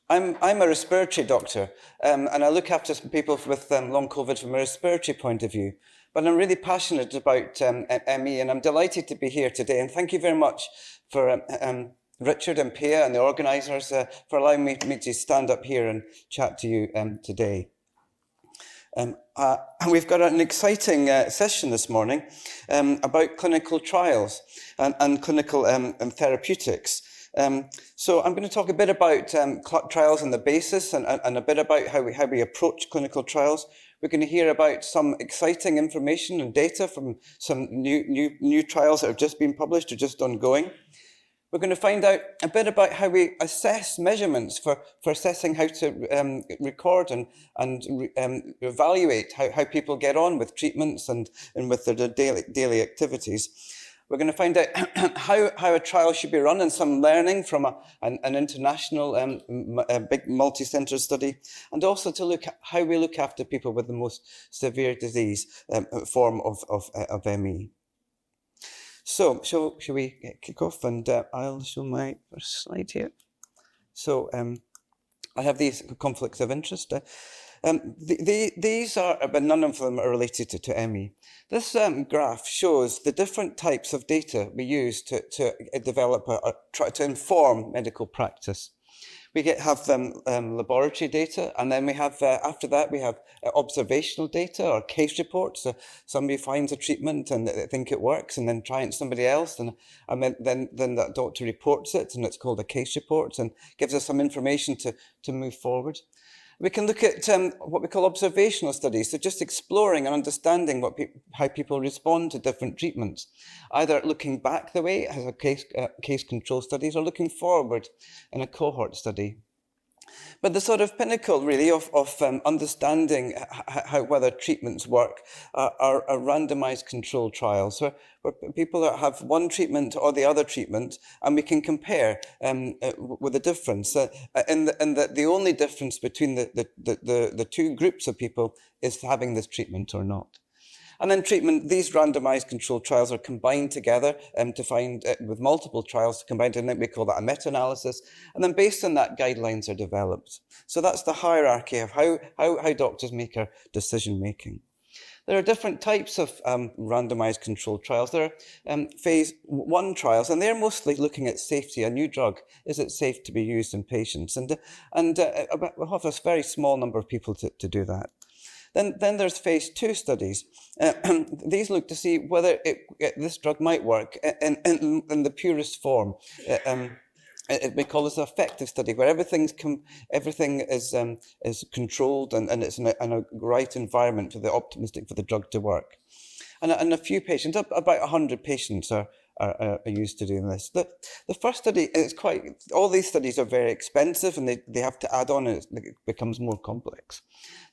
I'm a respiratory doctor, and I look after some people with long COVID from a respiratory point of view. But I'm really passionate about ME, and I'm delighted to be here today. And thank you very much for Richard and Pia and the organisers for allowing me to stand up here and chat to you today. We've got an exciting session this morning about clinical trials and clinical therapeutics. So I'm going to talk a bit about trials and the basis and a bit about how we approach clinical trials. We're going to hear about some exciting information and data from some new trials that have just been published or just ongoing. We're going to find out a bit about how we assess measurements for assessing how to record and evaluate how people get on with treatments and with their daily activities. We're going to find out how a trial should be run and some learning from an international big multi-centre study, and also to look at how we look after people with the most severe disease form of ME. So, shall we kick off? And I'll show my first slide here. So, I have these conflicts of interest. These are, but none of them are related to ME. This graph shows the different types of data we use to develop try to inform medical practice. We have laboratory data, and then we have, after that, we have observational data or case reports. So somebody finds a treatment and they think it works, and then try it somebody else, and then that doctor reports it, and it's called a case report, and gives us some information to move forward. We can look at what we call observational studies, so just exploring and understanding how people respond to different treatments, either looking back the way as a case control studies or looking forward in a cohort study. But the sort of pinnacle, really, of understanding whether treatments work are randomized control trials, where people that have one treatment or the other treatment, and we can compare with a difference. And the only difference between the two groups of people is having this treatment or not. And then these randomized controlled trials are combined together to find, with multiple trials combined, and we call that a meta-analysis. And then based on that, guidelines are developed. So that's the hierarchy of how doctors make our decision-making. There are different types of randomized controlled trials. There are phase 1 trials, and they're mostly looking at safety. A new drug, is it safe to be used in patients? And we'll have a very small number of people to do that. Then there's phase 2 studies. These look to see whether this drug might work in the purest form. We call this an effective study, where everything is controlled and it's in a right environment for the drug to work. And a few patients, about 100 patients are used to doing this. The first study is all these studies are very expensive, and they have to add on, and it becomes more complex.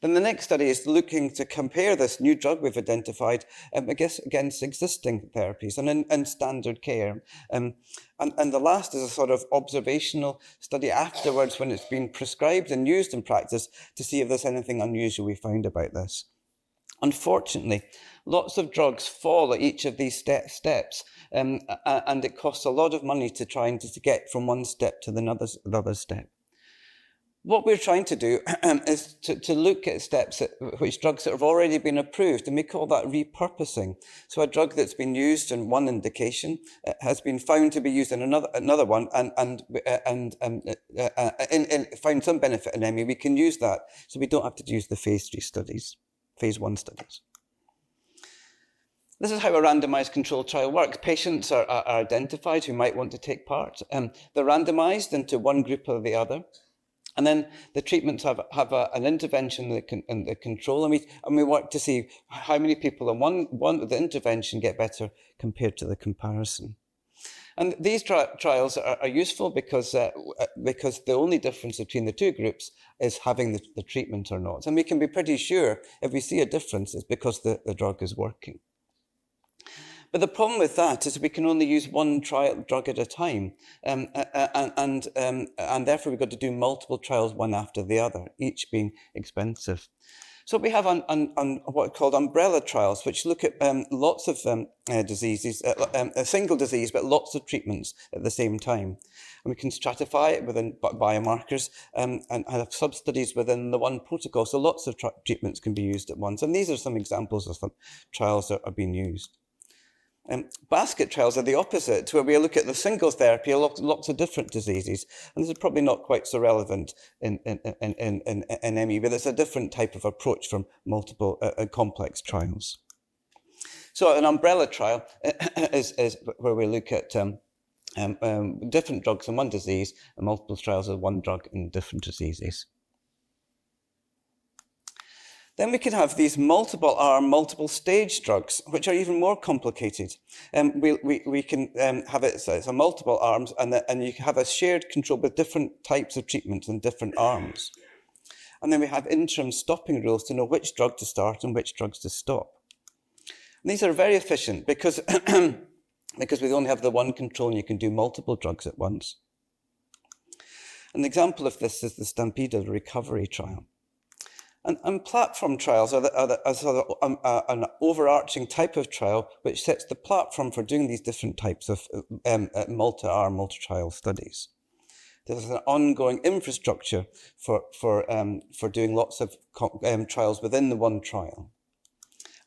Then the next study is looking to compare this new drug we've identified, against existing therapies and standard care. And the last is a sort of observational study afterwards, when it's been prescribed and used in practice, to see if there's anything unusual we found about this. Unfortunately, lots of drugs fall at each of these steps, and it costs a lot of money to try and to get from one step to the other step. What we're trying to do is to look at steps which drugs that have already been approved, and we call that repurposing. So a drug that's been used in one indication has been found to be used in another one, and find some benefit in ME. We can use that, so we don't have to use the phase 1 studies. This is how a randomized controlled trial works. Patients are identified who might want to take part. They're randomized into one group or the other. And then the treatments have an intervention and the control, and we work to see how many people in one the intervention get better compared to the comparison. And these trials are useful because the only difference between the two groups is having the treatment or not. And we can be pretty sure if we see a difference, it's because the drug is working. But the problem with that is we can only use one drug at a time, and therefore we've got to do multiple trials, one after the other, each being expensive. So we have what are called umbrella trials, which look at lots of diseases, a single disease, but lots of treatments at the same time. And we can stratify it within biomarkers and have sub-studies within the one protocol. So lots of treatments can be used at once. And these are some examples of some trials that are being used. Basket trials are the opposite, where we look at the single therapy of lots of different diseases. And this is probably not quite so relevant in ME, but it's a different type of approach from multiple complex trials. So an umbrella trial is where we look at different drugs in one disease and multiple trials of one drug in different diseases. Then we can have these multiple arm, multiple stage drugs, which are even more complicated. We can have it, so it's a multiple arms, and you can have a shared control with different types of treatments and different arms. And then we have interim stopping rules to know which drug to start and which drugs to stop. And these are very efficient because, because we only have the one control and you can do multiple drugs at once. An example of this is the Stampede recovery trial. And platform trials are an overarching type of trial which sets the platform for doing these different types of multi-arm, multi-trial studies. There's an ongoing infrastructure for doing lots of trials within the one trial.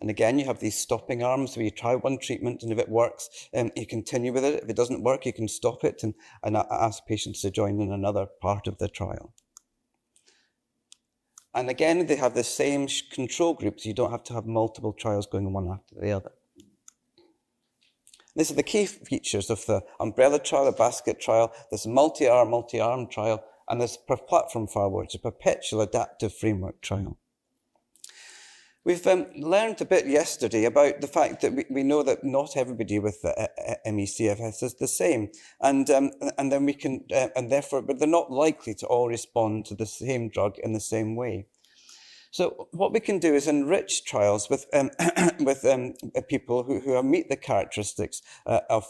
And again, you have these stopping arms where you try one treatment, and if it works, you continue with it. If it doesn't work, you can stop it and ask patients to join in another part of the trial. And again, they have the same control groups. You don't have to have multiple trials going one after the other. These are the key features of the umbrella trial, the basket trial, this multi-arm trial, and this platform trial, which is a perpetual adaptive framework trial. We've learned a bit yesterday about the fact that we know that not everybody with ME/CFS is the same, and then we can and therefore, but they're not likely to all respond to the same drug in the same way. So what we can do is enrich trials with people who meet the characteristics of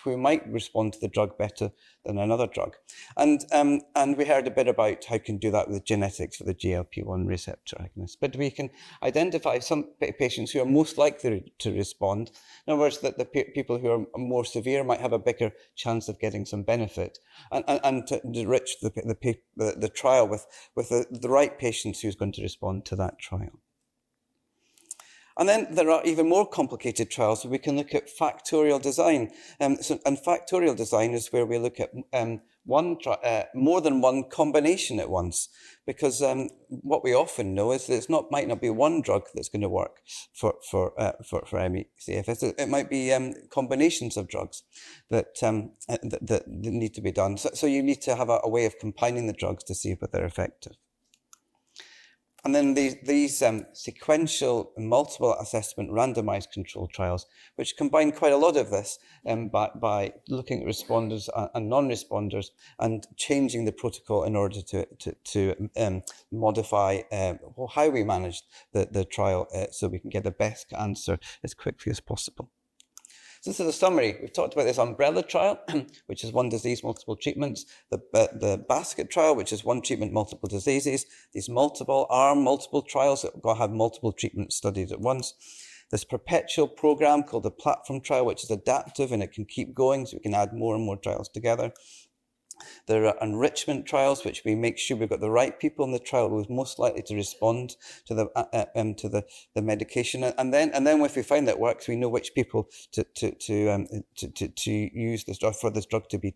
who might respond to the drug better than another drug, and we heard a bit about how you can do that with genetics for the GLP-1 receptor agonist. But we can identify some patients who are most likely to respond. In other words, that the people who are more severe might have a bigger chance of getting some benefit, and to enrich the trial with the right patients who's going to respond to that trial. And then there are even more complicated trials, so we can look at factorial design. And factorial design is where we look at more than one combination at once, because what we often know is that might not be one drug that's going to work for ME/CFS. It might be combinations of drugs that need to be done. So you need to have a way of combining the drugs to see if they're effective. And then these sequential multiple assessment randomized control trials, which combine quite a lot of this by looking at responders and non-responders and changing the protocol in order to modify how we manage the trial so we can get the best answer as quickly as possible. So this is a summary. We've talked about this umbrella trial, which is one disease, multiple treatments. The basket trial, which is one treatment, multiple diseases. These multiple trials that have multiple treatments studied at once. This perpetual program called the platform trial, which is adaptive and it can keep going, so we can add more and more trials together. There are enrichment trials, which we make sure we've got the right people in the trial who is most likely to respond to the medication, and then if we find that works, we know which people to use this drug for this drug to be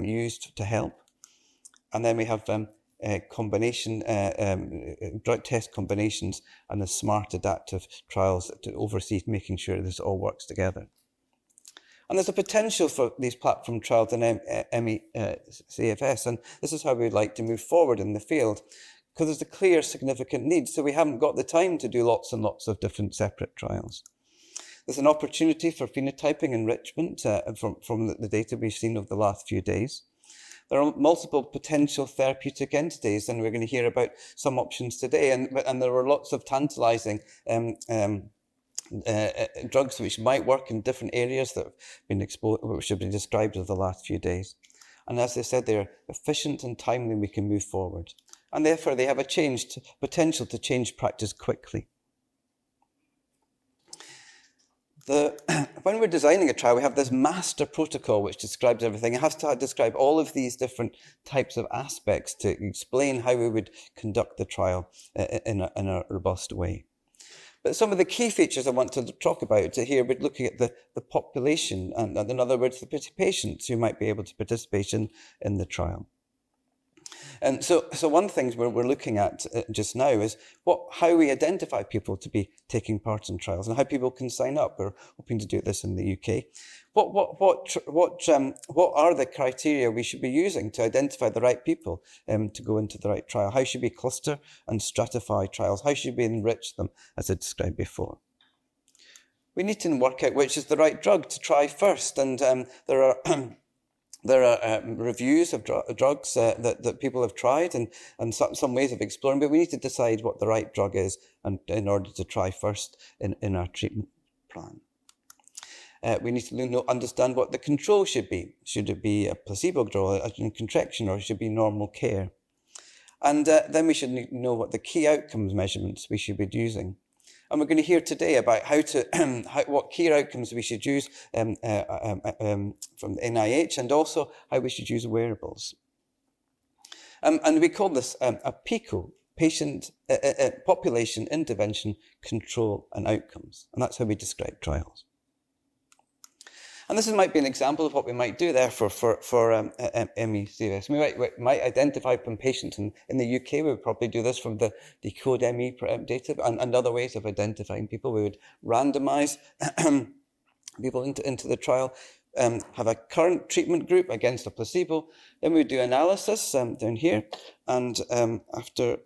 used to help. And then we have combination drug test combinations and the smart adaptive trials to oversee making sure this all works together. And there's a potential for these platform trials in ME/CFS, and this is how we'd like to move forward in the field, because there's a clear significant need, so we haven't got the time to do lots and lots of different separate trials. There's an opportunity for phenotyping enrichment from the data we've seen over the last few days. There are multiple potential therapeutic entities, and we're going to hear about some options today, and there were lots of tantalizing drugs which might work in different areas that have been exposed, which have been described over the last few days. And as I said, they're efficient and timely, we can move forward. and therefore they have a potential to change practice quickly. When we're designing a trial, we have this master protocol which describes everything. It has to describe all of these different types of aspects to explain how we would conduct the trial in a robust way. But some of the key features I want to talk about here, we're looking at the population, and in other words, the patients who might be able to participate in the trial. And so one thing we're looking at just now is how we identify people to be taking part in trials and how people can sign up. We're hoping to do this in the UK. What are the criteria we should be using to identify the right people to go into the right trial? How should we cluster and stratify trials? How should we enrich them, as I described before? We need to work out which is the right drug to try first, and there are reviews of drugs that people have tried and some ways of exploring, but we need to decide what the right drug is in order to try first in our treatment plan. We need to understand what the control should be. Should it be a placebo control, a contraction, or should it be normal care? And then we should know what the key outcomes measurements we should be using. And we're going to hear today about what key outcomes we should use from the NIH, and also how we should use wearables. And we call this a PICO, Patient Population Intervention Control and Outcomes. And that's how we describe trials. And this might be an example of what we might do there for ME-CVS. We might identify from patients in the UK. We would probably do this from the Decode ME data and other ways of identifying people. We would randomize people into the trial, have a current treatment group against a placebo. Then we would do analysis down here, and after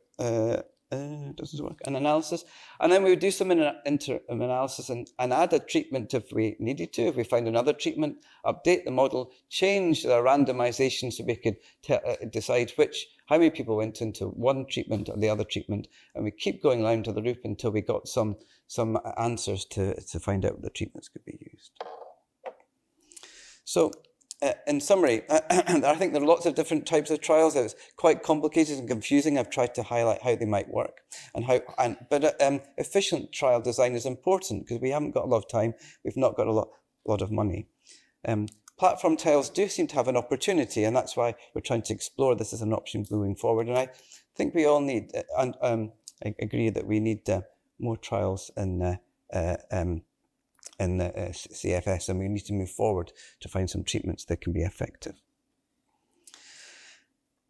doesn't work, an analysis, and then we would do some interim analysis and add a treatment if we needed to. If we find another treatment, update the model, change the randomization so we could decide how many people went into one treatment or the other treatment, and we keep going around to the loop until we got some answers to find out what the treatments could be used. So, in summary, I think there are lots of different types of trials. It's quite complicated and confusing. I've tried to highlight how they might work, but efficient trial design is important because we haven't got a lot of time. We've not got a lot of money. Platform trials do seem to have an opportunity, and that's why we're trying to explore this as an option moving forward. And I think we all need, I agree that we need more trials in CFS, and we need to move forward to find some treatments that can be effective.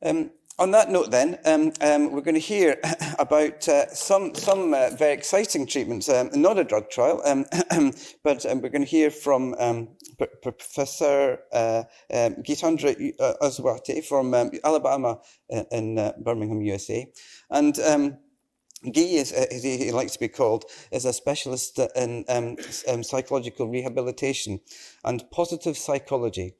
On that note then, we're going to hear about some very exciting treatments, not a drug trial, but we're going to hear from Professor Geetendra Aswati from Alabama in Birmingham, USA. And Guy, as he likes to be called, is a specialist in psychological rehabilitation and positive psychology.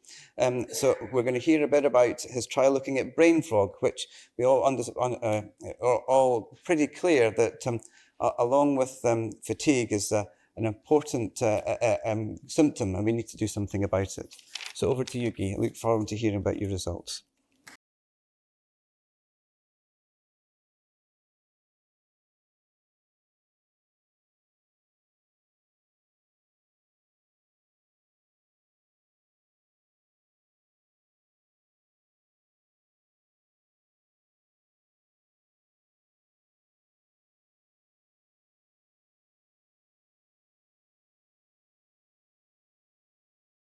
So we're going to hear a bit about his trial looking at brain fog, which we all are all pretty clear that along with fatigue is an important symptom, and we need to do something about it. So over to you, Guy. I look forward to hearing about your results.